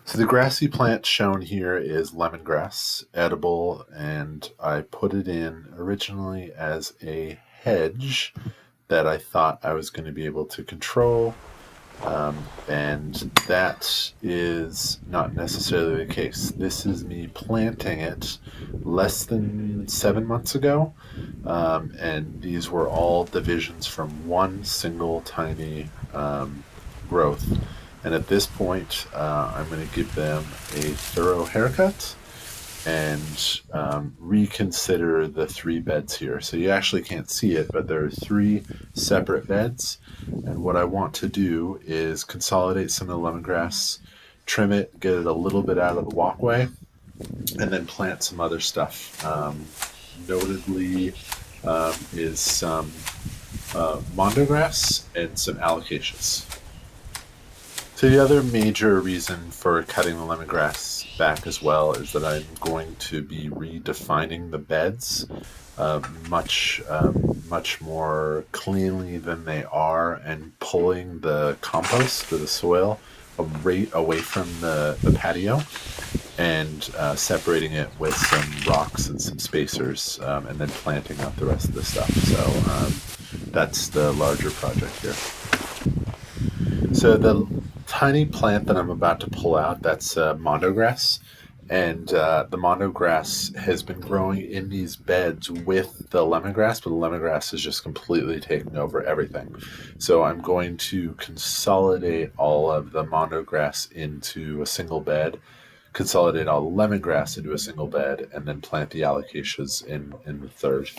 So the grassy plant shown here is lemongrass, edible, and I put it in originally as a hedge that I thought I was going to be able to control. And that is not necessarily the case. This is me planting it less than 7 months ago. And these were all divisions from one single tiny growth. And at this point, I'm going to give them a thorough haircut and reconsider the 3 beds here. So you actually can't see it, but there are 3 separate beds. And what I want to do is consolidate some of the lemongrass, trim it, get it a little bit out of the walkway, and then plant some other stuff. Notably is some Mondo grass and some Alocasias. So the other major reason for cutting the lemongrass back as well is that I'm going to be redefining the beds much more cleanly than they are, and pulling the compost or the soil away from the patio, and separating it with some rocks and some spacers, and then planting out the rest of the stuff. So that's the larger project here. So the tiny plant that I'm about to pull out, that's Mondo grass. And the Mondo grass has been growing in these beds with the lemongrass, but the lemongrass is just completely taking over everything. So I'm going to consolidate all of the Mondo grass into a single bed, consolidate all the lemongrass into a single bed, and then plant the alocasias in the third.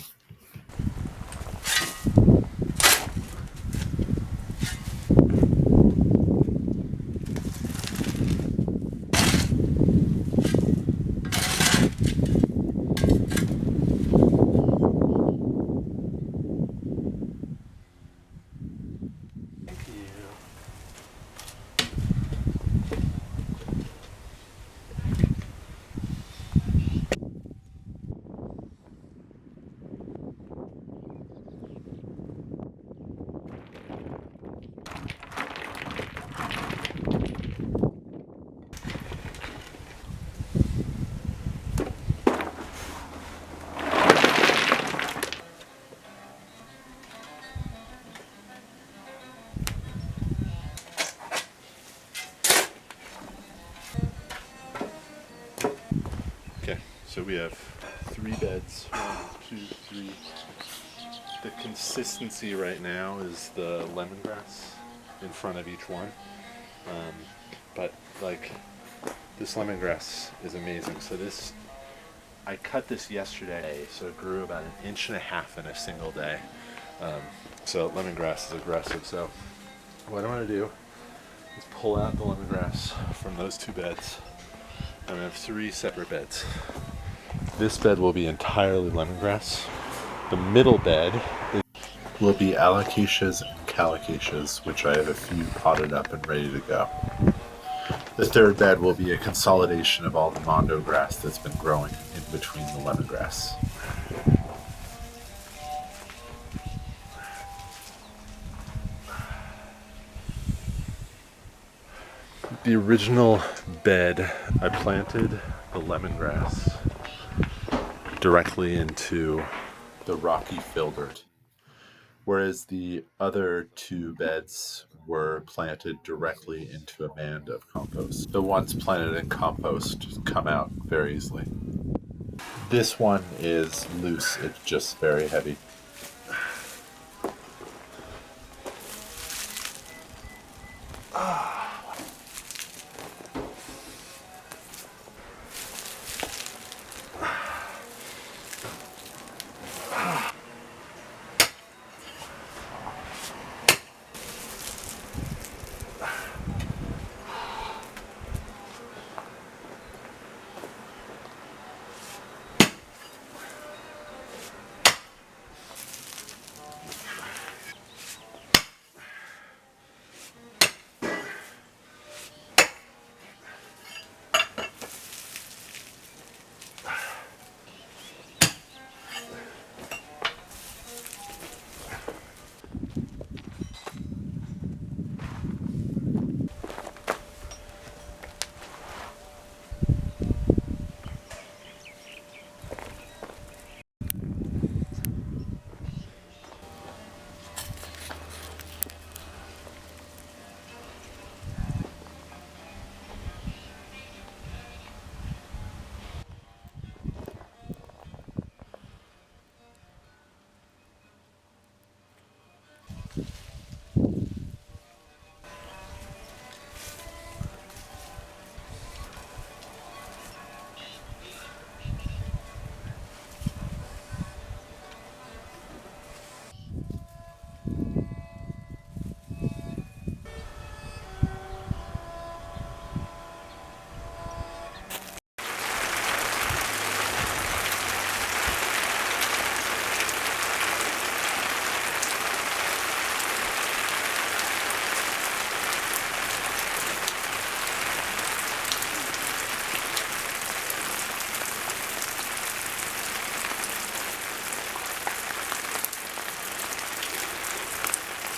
So we have 3 beds, 1, 2, 3. The consistency right now is the lemongrass in front of each one. But like, this lemongrass is amazing. So I cut this yesterday, so it grew about 1.5 inches in a single day. So lemongrass is aggressive. So what I'm going to do is pull out the lemongrass from those 2 beds. I'm going to have 3 separate beds. This bed will be entirely lemongrass. The middle bed will be alocasias and calocasias, which I have a few potted up and ready to go. The third bed will be a consolidation of all the Mondo grass that's been growing in between the lemongrass. The original bed, I planted the lemongrass directly into the rocky filbert, whereas the other 2 beds were planted directly into a band of compost. The ones planted in compost come out very easily. This one is loose, it's just very heavy.